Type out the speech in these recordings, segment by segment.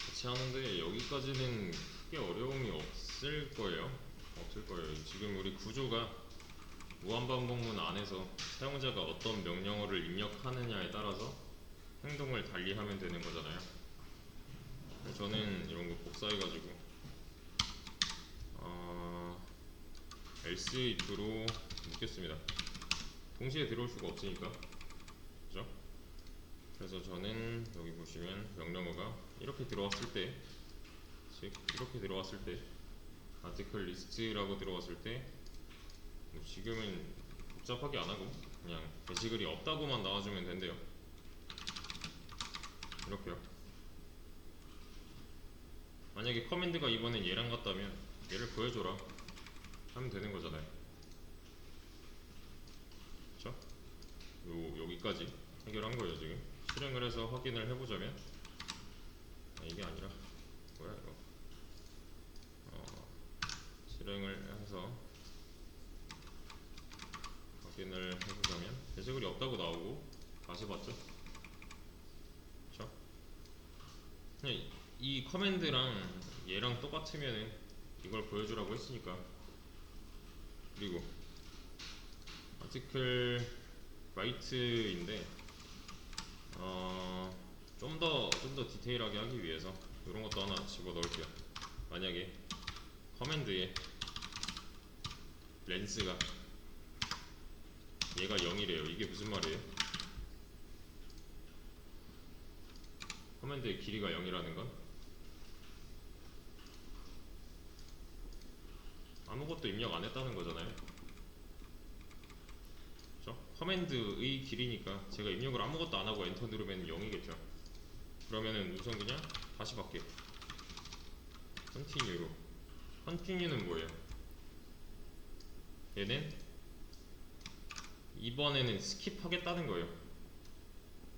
같이 하는데 여기까지는 크게 어려움이 없을 거예요. 지금 우리 구조가 무한반복문 안에서 사용자가 어떤 명령어를 입력하느냐에 따라서 행동을 달리하면 되는 거잖아요. 저는 이런 거 복사해가지고 else if로 묶겠습니다. 동시에 들어올 수가 없으니까, 그죠? 그래서 저는 여기 보시면 명령어가 이렇게 들어왔을 때, 즉 이렇게 들어왔을 때, 아티클 리스트라고 들어왔을 때, 뭐 지금은 복잡하게 안 하고 그냥 게시글이 없다고만 나와주면 된대요. 이렇게요. 만약에 커맨드가 이번엔 얘랑 같다면 얘를 보여줘라 하면 되는 거잖아요. 그쵸? 여기까지 해결한 거예요. 지금 실행을 해서 확인을 해보자면, 이게 아니라 뭐야 이거, 실행을 해서 확인을 해보자면 게시글이 없다고 나오고 다시 봤죠? 그쵸? 그냥 이 커맨드랑 얘랑 똑같으면은 이걸 보여주라고 했으니까. 그리고 아티클 라이트인데 좀 더 디테일하게 하기 위해서 이런 것도 하나 집어넣을게요. 만약에 커맨드에 렌스가 얘가 0이래요. 이게 무슨 말이에요? 커맨드의 길이가 0이라는 건 아무것도 입력 안 했다는 거잖아요. 그렇죠? 커맨드의 길이니까 제가 입력을 아무것도 안 하고 엔터 누르면 0이겠죠. 그러면은 우선 그냥 다시 바뀌어. 컨티뉴로. 컨티뉴는 뭐예요? 얘는 이번에는 스킵하겠다는 거예요.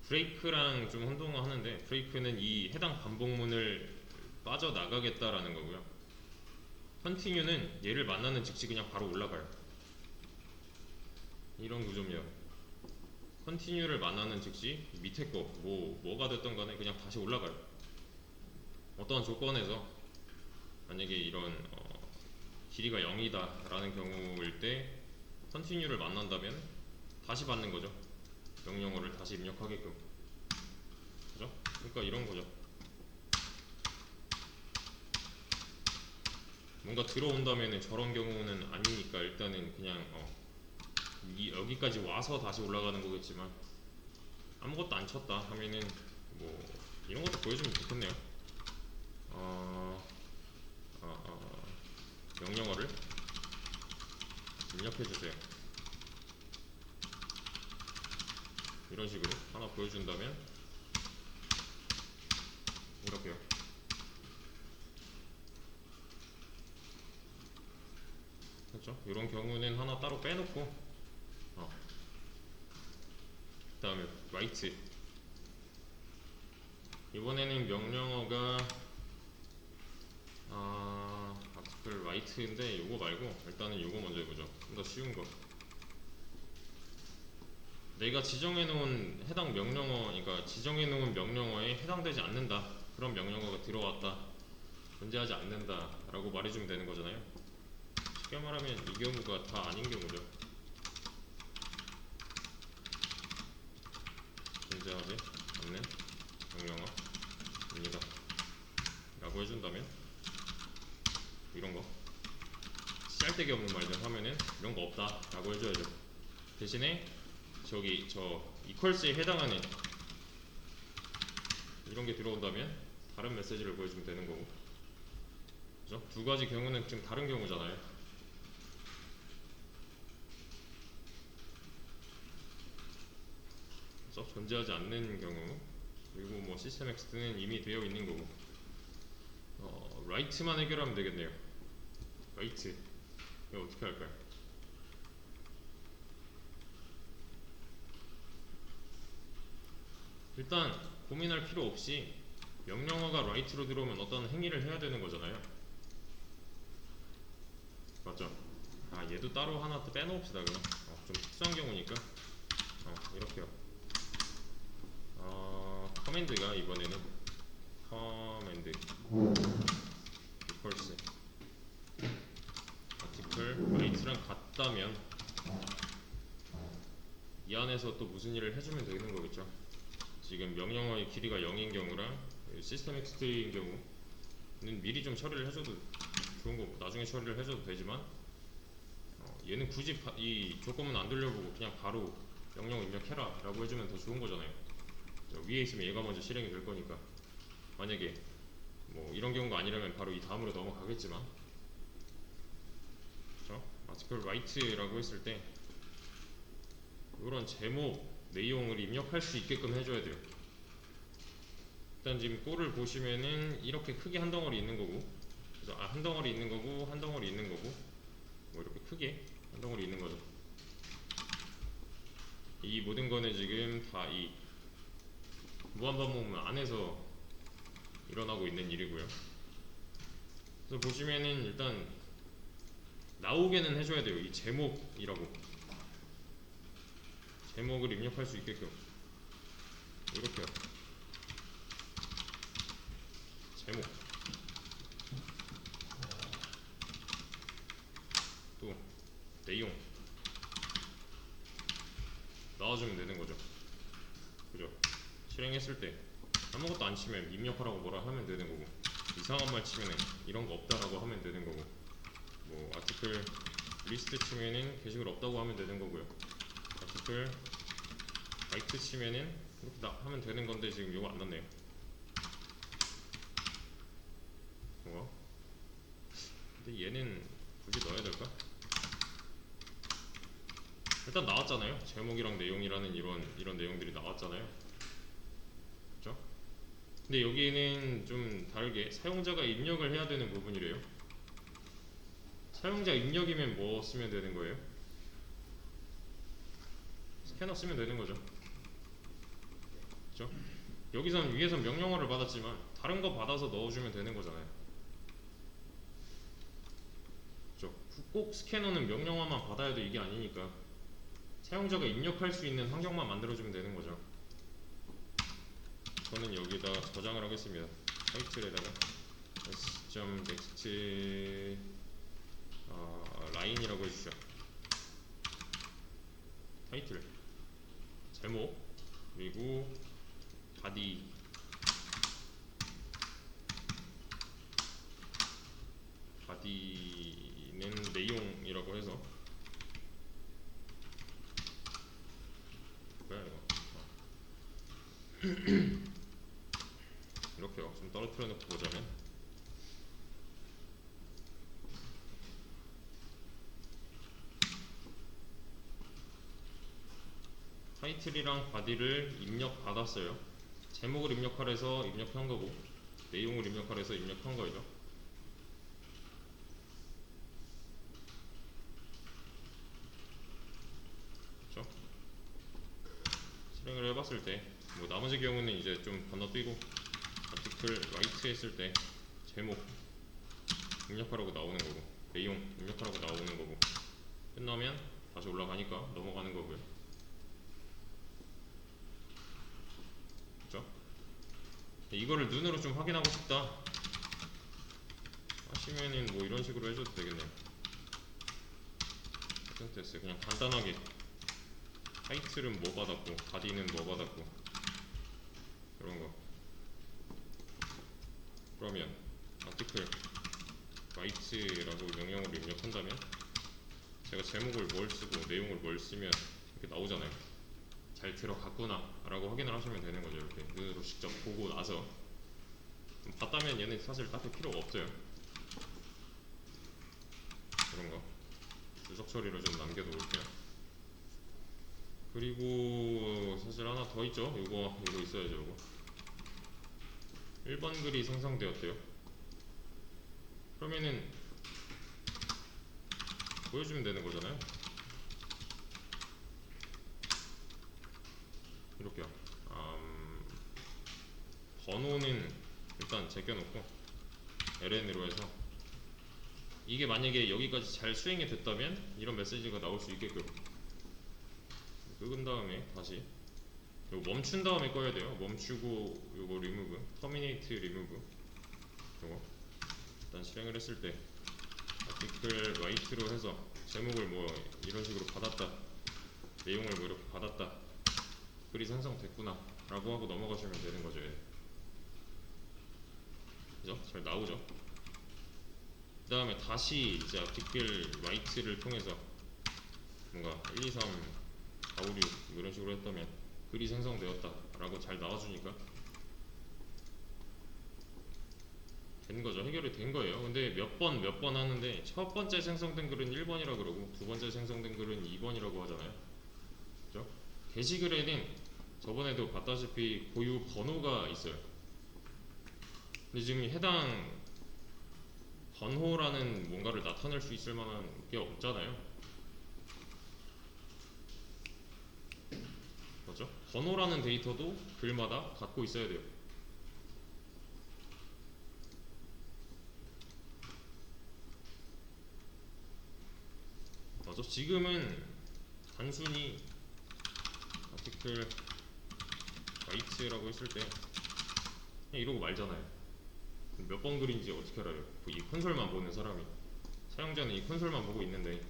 브레이크랑 좀 혼동을 하는데, 브레이크는 이 해당 반복문을 빠져나가겠다라는 거고요. 컨티뉴는 얘를 만나는 즉시 그냥 바로 올라가요. 이런 구조입니다. 컨티뉴를 만나는 즉시 밑에 거 뭐가 됐던 간에 그냥 다시 올라가요. 어떠한 조건에서 만약에 이런 길이가 0이다 라는 경우일 때 컨티뉴를 만난다면 다시 받는 거죠. 명령어를 다시 입력하게끔. 그죠? 그러니까 이런 거죠. 뭔가 들어온다면 저런 경우는 아니니까 일단은 그냥 여기까지 와서 다시 올라가는 거겠지만, 아무것도 안 쳤다 하면은 뭐 이런 것도 보여주면 좋겠네요. 명령어를 입력해주세요. 이런 식으로 하나 보여준다면 이렇게요. 그렇죠? 이런 경우는 하나 따로 빼놓고, 그 다음에 write. 이번에는 명령어가 아티클 write인데 요거 말고 일단은 요거 먼저 해보죠. 좀 더 쉬운 거. 내가 지정해놓은 해당 명령어, 그러니까 지정해놓은 명령어에 해당되지 않는다, 그런 명령어가 들어왔다, 존재하지 않는다 라고 말해주면 되는 거잖아요. 쉽게 말하면 이 경우가 다 아닌 경우죠. 존재하지 않는 명령어입니다 라고 해준다면, 이런 거 씨알데기 없는 말들 하면은 이런 거 없다 라고 해줘야죠. 대신에 저 equals에 해당하는 이런 게 들어온다면 다른 메시지를 보여주면 되는 거고. 그죠? 두 가지 경우는 지금 다른 경우잖아요. 그래서 존재하지 않는 경우, 그리고 뭐 시스템 엑스트는 이미 되어 있는 거고, write만 해결하면 되겠네요. write 이거 어떻게 할까요? 일단 고민할 필요 없이 명령어가 write로 들어오면 어떤 행위를 해야 되는 거잖아요. 맞죠? 얘도 따로 하나 또 빼놓읍시다. 그럼 좀 특수한 경우니까 이렇게요. 커맨드가 이번에는 커맨드 equals article right랑 같다면 이 안에서 또 무슨 일을 해주면 되는 거겠죠. 지금 명령어의 길이가 0인 경우랑 시스템 엑스트인 경우는 미리 좀 처리를 해줘도 좋은 거고 나중에 처리를 해줘도 되지만 얘는 굳이 이 조건문 안 돌려보고 그냥 바로 명령어 입력해라 라고 해주면 더 좋은 거잖아요. 위에 있으면 얘가 먼저 실행이 될 거니까. 만약에 뭐 이런 경우가 아니라면 바로 이 다음으로 넘어가겠지만, 그렇죠? article right라고 했을 때 이런 제목 내용을 입력할 수 있게끔 해줘야 돼요. 일단 지금 꼴을 보시면은 이렇게 크게 한 덩어리 있는 거고, 그래서 한 덩어리 있는 거고 한 덩어리 있는 거고 뭐 이렇게 크게 한 덩어리 있는 거죠. 이 모든 거는 지금 다 이 무한반복문 안에서 일어나고 있는 일이고요. 그래서 보시면은 일단 나오게는 해줘야 돼요. 이 제목이라고 제목을 입력할 수 있게끔 이렇게요. 제목 또 내용 나와주면 되는 거죠. 그죠? 실행했을 때 아무것도 안 치면 입력하라고 뭐라 하면 되는 거고, 이상한 말 치면은 이런 거 없다라고 하면 되는 거고, 뭐 아티클 리스트 치면은 게시글 없다고 하면 되는 거고요. 아티클 라이트 치면은 이렇게 하면 되는 건데 지금 이거 안 났네요. 뭐? 근데 얘는 굳이 넣어야 될까? 일단 나왔잖아요. 제목이랑 내용이라는 이런 내용들이 나왔잖아요. 그렇죠? 근데 여기는 좀 다르게 사용자가 입력을 해야 되는 부분이래요. 사용자 입력이면 뭐 쓰면 되는 거예요? 스캐너 쓰면 되는 거죠. 그렇죠? 여기선 위에선 명령어를 받았지만 다른 거 받아서 넣어주면 되는 거잖아요. 그렇죠? 꼭 스캐너는 명령어만 받아야 돼 이게 아니니까 사용자가 입력할 수 있는 환경만 만들어주면 되는 거죠. 저는 여기다 저장을 하겠습니다. 타이틀에다가 s.next 라인이라고 해주죠. 타이틀 제목 그리고 바디는 내용이라고 해서 뭐야 이거 이렇게요. 좀 떨어뜨려 놓고 보자면 타이틀이랑 바디를 입력 받았어요. 제목을 입력하라 해서 입력한 거고 내용을 입력하라 해서 입력한 거죠. 그렇죠? 실행을 해봤을 때 뭐 나머지 경우는 이제 좀 건너뛰고 아티클 라이트 했을 때 제목 입력하라고 나오는 거고 내용 입력하라고 나오는 거고 끝나면 다시 올라가니까 넘어가는 거고요. 그렇죠? 이거를 눈으로 좀 확인하고 싶다 하시면은 뭐 이런 식으로 해줘도 되겠네요. 됐어요. 그냥 간단하게 타이틀은 뭐 받았고 바디는 뭐 받았고 이런 거. 그러면 아티클 라이트라고 명령어를 입력한다면 제가 제목을 뭘 쓰고 내용을 뭘 쓰면 이렇게 나오잖아요. 잘 들어갔구나 라고 확인을 하시면 되는 거죠. 이렇게 눈으로 직접 보고 나서 봤다면 얘는 사실 딱히 필요가 없어요. 이런 거 주석 처리로 좀 남겨놓을게요. 그리고 사실 하나 더 있죠. 이거 있어야죠. 이거 1번 글이 생성되었대요. 그러면은 보여주면 되는 거잖아요. 이렇게요. 번호는 일단 제껴놓고 LN으로 해서 이게 만약에 여기까지 잘 수행이 됐다면 이런 메시지가 나올 수 있게끔 끄은 다음에 다시 요거 멈춘 다음에 꺼야 돼요. 멈추고 요거 리무브, 터미네이트 리무브 요거 일단 실행을 했을 때 아티클 라이트로 해서 제목을 뭐 이런 식으로 받았다, 내용을 뭐 이렇게 받았다, 글이 생성됐구나 라고 하고 넘어가시면 되는 거죠. 예. 그죠? 잘 나오죠? 그 다음에 다시 이제 아티클 라이트를 통해서 뭔가 1, 2, 3, 4, 5, 6 이런 식으로 했다면 글이 생성되었다 라고 잘 나와주니까 된 거죠. 해결이 된 거예요. 근데 몇 번 하는데 첫 번째 생성된 글은 1번이라 그러고 두 번째 생성된 글은 2번이라고 하잖아요. 그죠? 게시글에는 저번에도 봤다시피 고유 번호가 있어요. 근데 지금 해당 번호라는 뭔가를 나타낼 수 있을 만한 게 없잖아요. 그렇죠? 번호라는 데이터도 글마다 갖고 있어야 돼요. 맞죠? 지금은 단순히 아티클 라이트라고 했을 때 그냥 이러고 말잖아요. 몇 번 글인지 어떻게 알아요? 이 콘솔만 보는 사람이, 사용자는 이 콘솔만 보고 있는데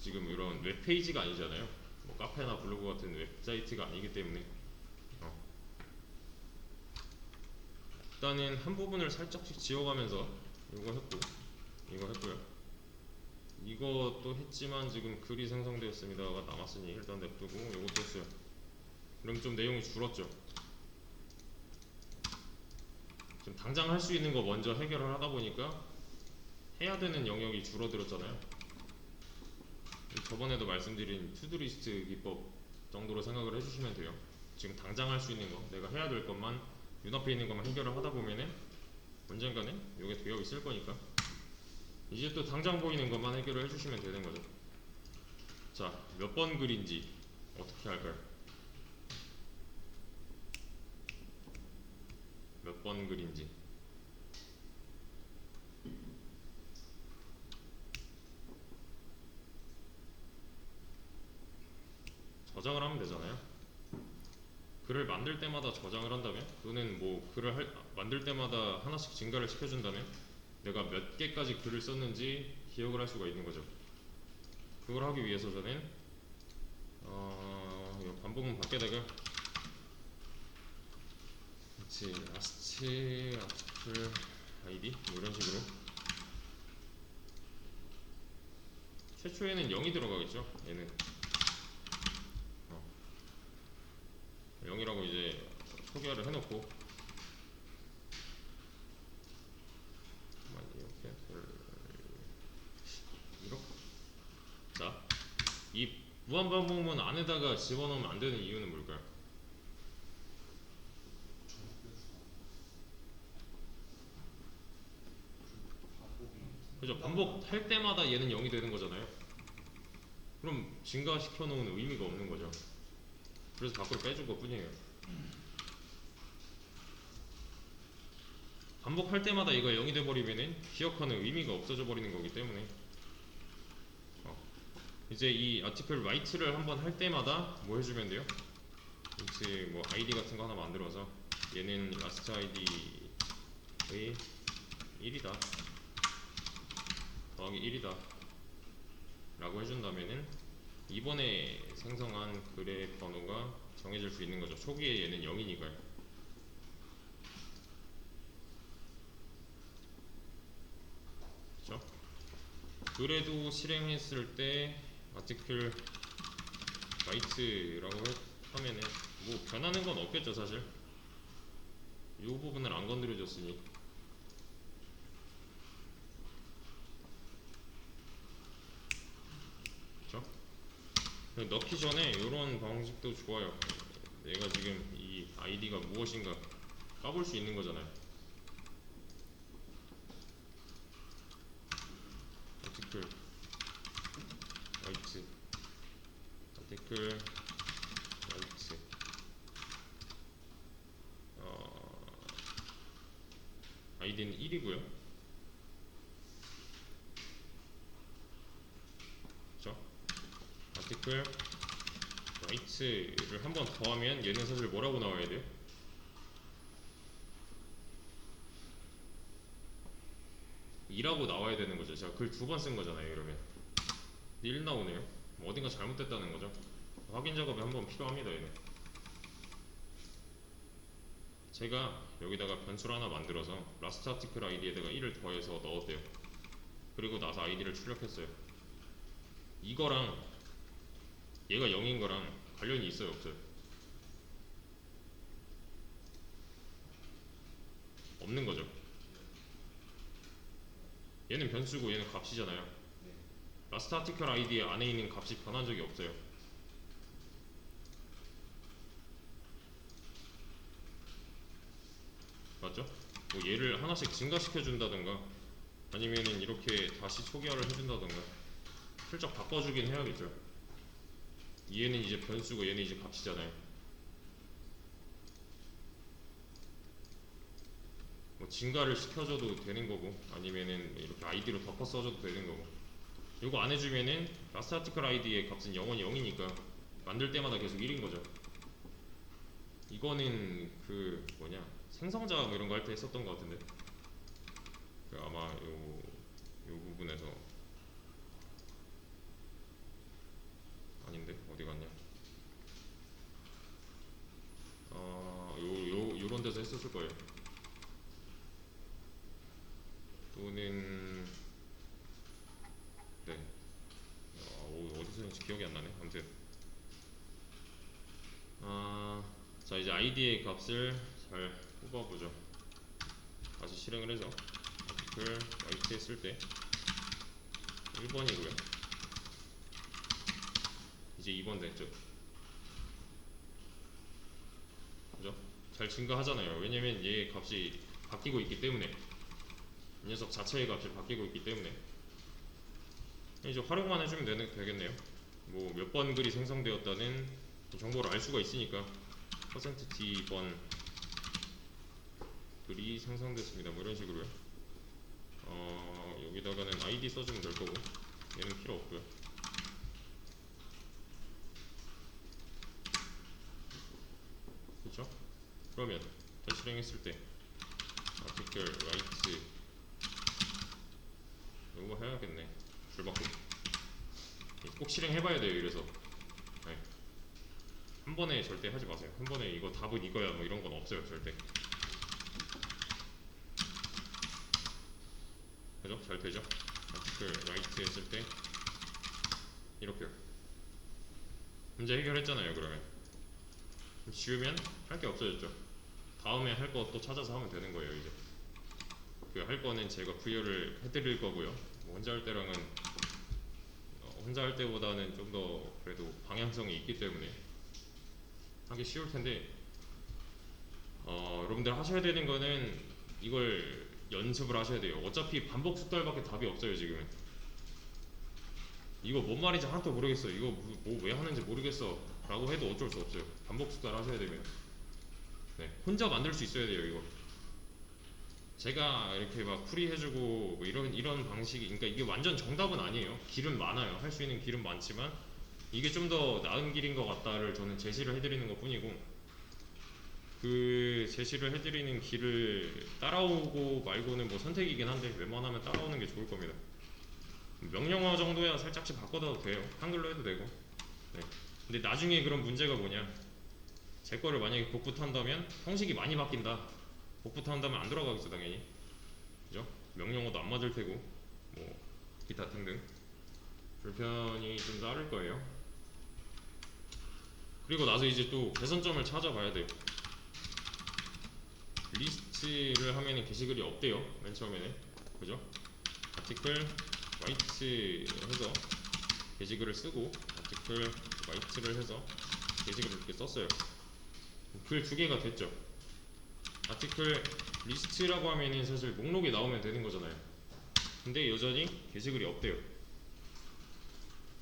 지금 이런 웹페이지가 아니잖아요. 뭐 카페나 블로그 같은 웹사이트가 아니기 때문에 일단은 한 부분을 살짝씩 지워가면서 이거 했고 이거 했고요. 이것도 했지만 지금 글이 생성되었습니다가 남았으니 일단 냅두고 이것도 했어요. 그럼 좀 내용이 줄었죠. 지금 당장 할 수 있는 거 먼저 해결을 하다 보니까 해야 되는 영역이 줄어들었잖아요. 저번에도 말씀드린 투두리스트 기법 정도로 생각을 해주시면 돼요. 지금 당장 할 수 있는 거, 내가 해야 될 것만, 눈앞에 있는 것만 해결을 하다 보면은 언젠가는 이게 되어 있을 거니까 이제 또 당장 보이는 것만 해결을 해주시면 되는 거죠. 자, 몇 번 글인지 어떻게 할까요? 몇 번 글인지 저장을 하면 되잖아요. 글을 만들 때마다 저장을 한다면, 또는 뭐 글을 만들 때마다 하나씩 증가를 시켜준다면 내가 몇 개까지 글을 썼는지 기억을 할 수가 있는 거죠. 그걸 하기 위해서 저는 이거 반복은 밖에다가 그치 라스트 아티클 아이디 뭐 이런 식으로, 최초에는 0이 들어가겠죠. 얘는 0이라고 이제 소개를 해놓고 이렇게 자, 이 무한반복문 안에다가 집어넣으면 안 되는 이유는 뭘까요? 그죠? 반복할 때마다 얘는 0이 되는 거잖아요. 그럼 증가시켜 놓은 의미가 없는 거죠. 그래서 밖으로 빼준 것 뿐이에요. 반복할 때마다 얘가 0이 돼버리면은 기억하는 의미가 없어져 버리는 거기 때문에 이제 이 아티클 라이트를 한번 할 때마다 뭐 해주면 돼요? 혹시 뭐 아이디 같은 거 하나 만들어서 얘는 라스트 아이디의 1이다 더하기 1이다 라고 해준다면은 이번에 생성한 글의 번호가 정해질 수 있는 거죠. 초기에 얘는 0이니까요. 그렇죠? 그래도 실행했을 때 아티클 라이트라고 하면은 뭐 변하는 건 없겠죠 사실. 이 부분을 안 건드려줬으니. 그렇죠? 넣기 전에 이런 방식도 좋아요. 내가 지금 이 아이디가 무엇인가 까볼 수 있는 거잖아요. 아티클 라이트 아티클 라이트 아이디는 1이고요. 그렇죠? 아티클 라이트를 한 번 더 하면 얘는 사실 뭐라고 나와야 돼요? 2라고 나와야 되는 거죠. 제가 글 2번 쓴 거잖아요. 이러면 1 나오네요. 뭐 어딘가 잘못됐다는 거죠. 확인 작업이 한번 필요합니다. 얘는 제가 여기다가 변수를 하나 만들어서 라스트 아티클 아이디에다가 1을 더해서 넣었대요. 그리고 나서 아이디를 출력했어요. 이거랑 얘가 0인 거랑 관련이 있어요, 없어요? 없는 거죠. 얘는 변수고 얘는 값이잖아요. 라스트 아티클 아이디 안에 있는 값이 변한 적이 없어요. 맞죠? 뭐 얘를 하나씩 증가시켜 준다던가 아니면은 이렇게 다시 초기화를 해준다던가 슬쩍 바꿔주긴 해야겠죠. 얘는 이제 변수고 얘는 이제 값이잖아요. 뭐 증가를 시켜줘도 되는 거고 아니면은 이렇게 아이디로 덮어 써줘도 되는 거고. 이거 안 해주면은 라스트 아티클 아이디의 값은 영원히 0이니까 만들 때마다 계속 1인 거죠. 이거는 그 뭐냐 생성자 뭐 이런 거 할 때 했었던 것 같은데 그 아마 요 부분에서 아닌데 어디 갔냐? 요런 데서 했었을 거예요. 또는 네 어디서 했는지 기억이 안 나네. 아무튼 자 이제 아이디의 값을 잘 뽑아보죠. 다시 실행을 해서 아티클 white 했을 때 1번이고요. 이제 2번 됐죠. 그죠? 잘 증가하잖아요. 왜냐면 얘 값이 바뀌고 있기 때문에 이 녀석 자체의 값이 바뀌고 있기 때문에 이제 활용만 해주면 되겠네요. 뭐 몇 번 글이 생성되었다는 정보를 알 수가 있으니까 %t 번 글이 생성됐습니다. 뭐 이런 식으로요. 여기다가는 id 써주면 될 거고 얘는 필요 없고요. 그렇죠? 그러면 다시 실행했을 때 article write 이거 해야겠네. 줄바꿈 꼭 실행해봐야 돼요. 이래서 네. 한 번에 절대 하지 마세요. 한 번에 이거 답은 이거야 뭐 이런 건 없어요 절대. 그죠? 잘 되죠? article write 했을 때 이렇게요. 문제 해결했잖아요. 그러면 지우면 할 게 없어졌죠. 다음에 할 거 또 찾아서 하면 되는 거예요. 이제 그 할 거는 제가 부여를 해드릴 거고요. 뭐 혼자 할 때랑은 혼자 할 때보다는 좀 더 그래도 방향성이 있기 때문에 하기 쉬울 텐데 여러분들 하셔야 되는 거는 이걸 연습을 하셔야 돼요. 어차피 반복 숙달밖에 답이 없어요. 지금은 이거 뭔 말인지 하나도 모르겠어, 이거 뭐 왜 하는지 모르겠어 라고 해도 어쩔 수 없어요. 반복 숙달 하셔야 되면 네, 혼자 만들 수 있어야 돼요. 이거 제가 이렇게 막 풀이해주고 뭐 이런 방식이, 그러니까 이게 완전 정답은 아니에요. 길은 많아요. 할 수 있는 길은 많지만 이게 좀 더 나은 길인 것 같다를 저는 제시를 해드리는 것 뿐이고, 그 제시를 해드리는 길을 따라오고 말고는 뭐 선택이긴 한데 웬만하면 따라오는 게 좋을 겁니다. 명령어 정도야 살짝씩 바꿔도 돼요. 한글로 해도 되고. 네. 근데 나중에 그런 문제가 뭐냐, 제 거를 만약에 복붙 한다면 형식이 많이 바뀐다, 복붙 한다면 안 돌아가겠죠 당연히. 그죠? 명령어도 안 맞을 테고 뭐 기타 등등 불편이 좀 따를 거예요. 그리고 나서 이제 또 개선점을 찾아봐야 돼요. 리스트를 하면은 게시글이 없대요. 맨 처음에는. 그죠? 아티클 화이트 해서 게시글을 쓰고 아티클 화이트를 해서 게시글을 이렇게 썼어요. 글 두 개가 됐죠. 아티클 리스트라고 하면은 사실 목록이 나오면 되는 거잖아요. 근데 여전히 게시글이 없대요.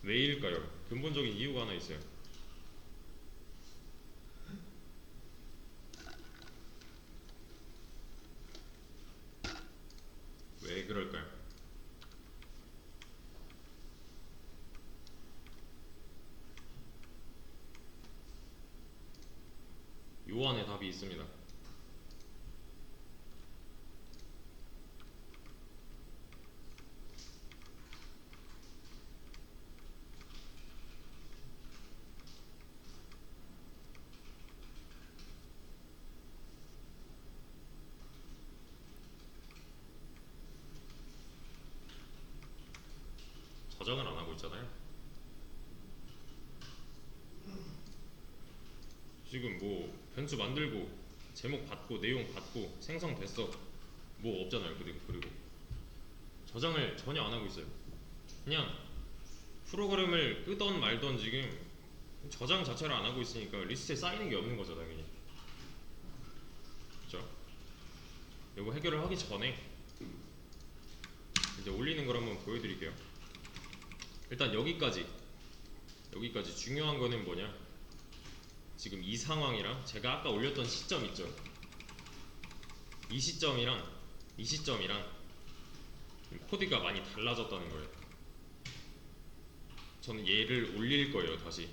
왜일까요? 근본적인 이유가 하나 있어요. 왜 그럴까요? 요 안에 답이 있습니다. 저장을 안 하고 있잖아요. 지금 뭐 변수 만들고 제목 받고 내용 받고 생성됐어 뭐 없잖아요. 그리고 저장을 전혀 안 하고 있어요. 그냥 프로그램을 끄던 말던 지금 저장 자체를 안 하고 있으니까 리스트에 쌓이는 게 없는 거죠 당연히. 그렇죠? 이거 해결을 하기 전에 이제 올리는 걸 한번 보여드릴게요. 일단 여기까지 중요한 거는 뭐냐, 지금 이 상황이랑 제가 아까 올렸던 시점 있죠, 이 시점이랑 코드가 많이 달라졌다는 거예요. 저는 얘를 올릴 거예요. 다시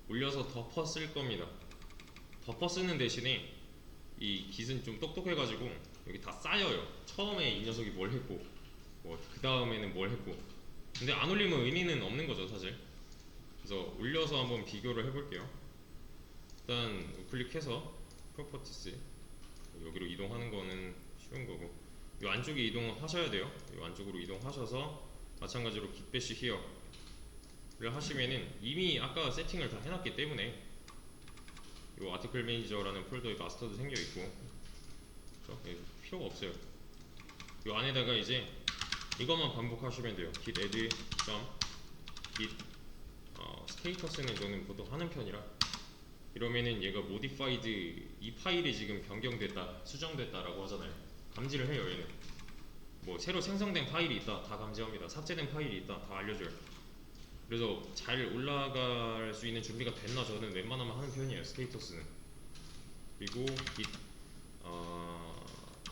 올려서 덮어 쓸 겁니다. 덮어 쓰는 대신에 이 깃은 좀 똑똑해가지고 여기 다 쌓여요. 처음에 이 녀석이 뭘 했고 뭐 그 다음에는 뭘 했고. 근데 안 올리면 의미는 없는 거죠 사실. 그래서 올려서 한번 비교를 해볼게요. 일단 우클릭해서 프로퍼티스 여기로 이동하는 거는 쉬운 거고, 이 안쪽에 이동하셔야 돼요. 이 안쪽으로 이동하셔서 마찬가지로 깃배시 히어를 하시면은 이미 아까 세팅을 다 해놨기 때문에 이 아티클 매니저라는 폴더에 마스터도 생겨 있고 필요가 없어요. 이 안에다가 이제 이것만 반복하시면 돼요. git add git 스테이터스는 저는 보통 하는 편이라, 이러면은 얘가 modified, 이 파일이 지금 변경됐다 수정됐다라고 하잖아요. 감지를 해요. 얘는 뭐 새로 생성된 파일이 있다 다 감지합니다. 삭제된 파일이 있다 다 알려줘요. 그래서 잘 올라갈 수 있는 준비가 됐나 저는 웬만하면 하는 편이에요 스테이터스는. 그리고 git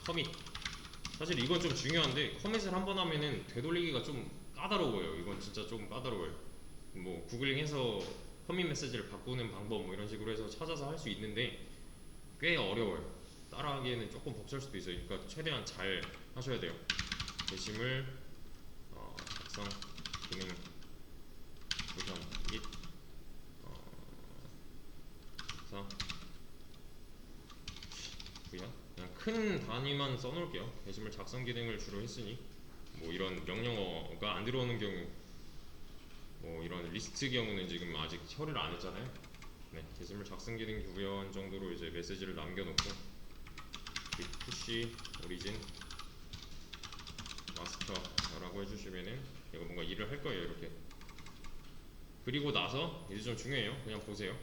커밋, 사실 이건 좀 중요한데 커밋을 한번 하면은 되돌리기가 좀 까다로워요. 이건 진짜 좀 까다로워요. 뭐 구글링해서 커밋 메시지를 바꾸는 방법 뭐 이런 식으로 해서 찾아서 할 수 있는데 꽤 어려워요. 따라하기에는 조금 벅찰 수도 있어요. 그러니까 최대한 잘 하셔야 돼요. 게시물 작성 기능 보상 및 작성 구현, 그냥 큰 단위만 써놓을게요. 게시물 작성 기능을 주로 했으니 뭐 이런 명령어가 안 들어오는 경우, 뭐 이런 리스트 경우는 지금 아직 처리를 안 했잖아요. 네, 게시물 작성 기능 구현 정도로 이제 메시지를 남겨놓고 푸시 오리진 마스터라고 해주시면은 얘가 뭔가 일을 할 거예요. 이렇게. 그리고 나서 이제 좀 중요해요. 그냥 보세요.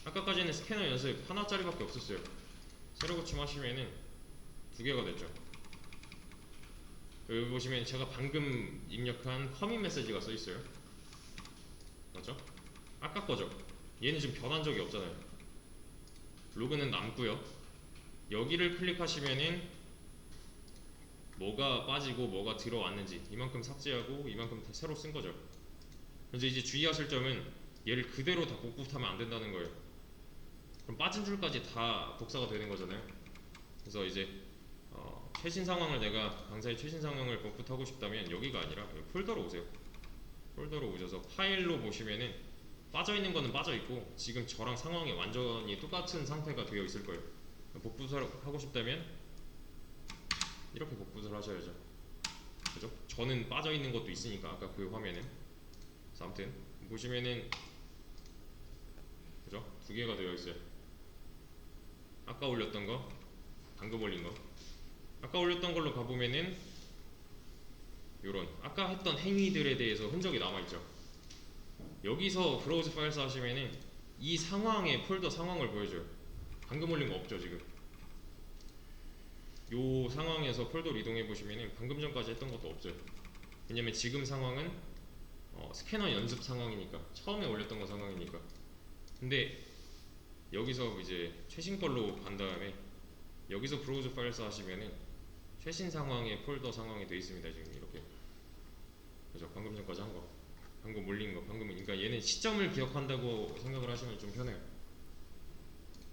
아까까지는 스캐너 연습 하나짜리밖에 없었어요. 새로 고침하시면은 두 개가 됐죠. 여기 보시면 제가 방금 입력한 커밋 메시지가 써 있어요. 맞죠? 아까 거죠. 얘는 지금 변한 적이 없잖아요. 로그는 남고요. 여기를 클릭하시면은 뭐가 빠지고 뭐가 들어왔는지 이만큼 삭제하고 이만큼 다 새로 쓴 거죠. 그래서 이제 주의하실 점은 얘를 그대로 다 복붙하면 안 된다는 거예요. 그럼 빠진 줄까지 다 복사가 되는 거잖아요. 그래서 이제 최신 상황을, 내가 강사의 최신 상황을 복붙하고 싶다면 여기가 아니라 폴더로 오세요. 폴더로 오셔서 파일로 보시면은 빠져있는 거는 빠져있고 지금 저랑 상황이 완전히 똑같은 상태가 되어 있을 거예요. 복붙을 하고 싶다면 이렇게 복붙을 하셔야죠. 그죠? 저는 빠져있는 것도 있으니까 아까 그 화면에. 그래서 아무튼 보시면은 그죠? 두 개가 되어 있어요. 아까 올렸던 거, 방금 올린 거. 아까 올렸던 걸로 가보면은 요런 아까 했던 행위들에 대해서 흔적이 남아있죠. 여기서 브라우즈 파일스 하시면은 이 상황의 폴더 상황을 보여줘요. 방금 올린 거 없죠 지금. 요 상황에서 폴더로 이동해 보시면은 방금 전까지 했던 것도 없어요. 왜냐면 지금 상황은 스캐너 연습 상황이니까, 처음에 올렸던 거 상황이니까. 근데 여기서 이제 최신 걸로 간 다음에 여기서 브라우즈 파일스 하시면은 최신 상황의 폴더 상황이 되어 있습니다. 지금 이렇게. 그죠? 방금 전까지 한 거, 방금 올린 거, 방금. 그러니까 얘는 시점을 기억한다고 생각을 하시면 좀 편해요.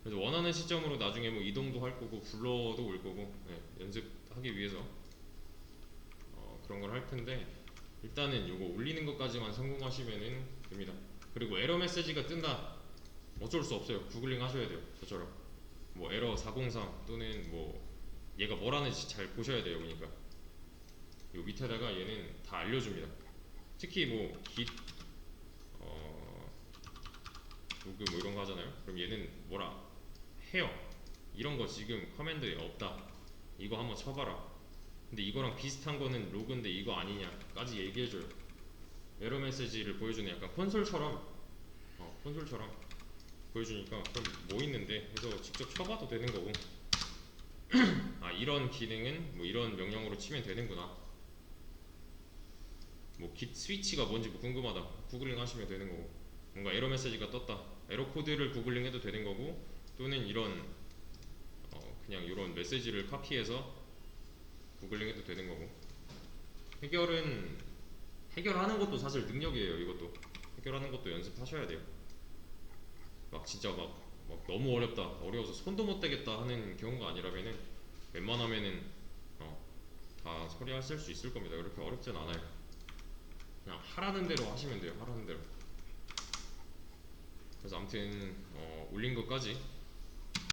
그래서 원하는 시점으로 나중에 뭐 이동도 할 거고 불러도 올 거고, 네, 연습하기 위해서 그런 걸 할 텐데, 일단은 요거 올리는 것까지만 성공하시면은 됩니다. 그리고 에러 메시지가 뜬다, 어쩔 수 없어요. 구글링 하셔야 돼요. 저처럼 뭐 에러 403 또는 뭐 얘가 뭘 하는지 잘 보셔야 돼요. 그러니까 요 밑에다가 얘는 다 알려줍니다. 특히 뭐 git 로그 뭐 이런 거 하잖아요. 그럼 얘는 뭐라 해요. 이런 거 지금 커맨드에 없다. 이거 한번 쳐봐라. 근데 이거랑 비슷한 거는 로그인데 이거 아니냐까지 얘기해줘요. 에러 메시지를 보여주는 약간 콘솔처럼 보여주니까 그럼 뭐 있는데 해서 직접 쳐봐도 되는 거고, 아 이런 기능은 뭐 이런 명령으로 치면 되는구나, 뭐 git 스위치가 뭔지 뭐 궁금하다 구글링 하시면 되는 거고, 뭔가 에러 메시지가 떴다 에러 코드를 구글링 해도 되는 거고, 또는 이런 그냥 이런 메시지를 카피해서 구글링 해도 되는 거고. 해결하는 것도 사실 능력이에요. 이것도 해결하는 것도 연습하셔야 돼요. 막 진짜 막 너무 어려워서 손도 못 대겠다 하는 경우가 아니라면은 웬만하면은 다 처리하실 수 있을 겁니다. 그렇게 어렵진 않아요. 그냥 하라는 대로 하시면 돼요. 하라는 대로. 그래서 아무튼 올린 것까지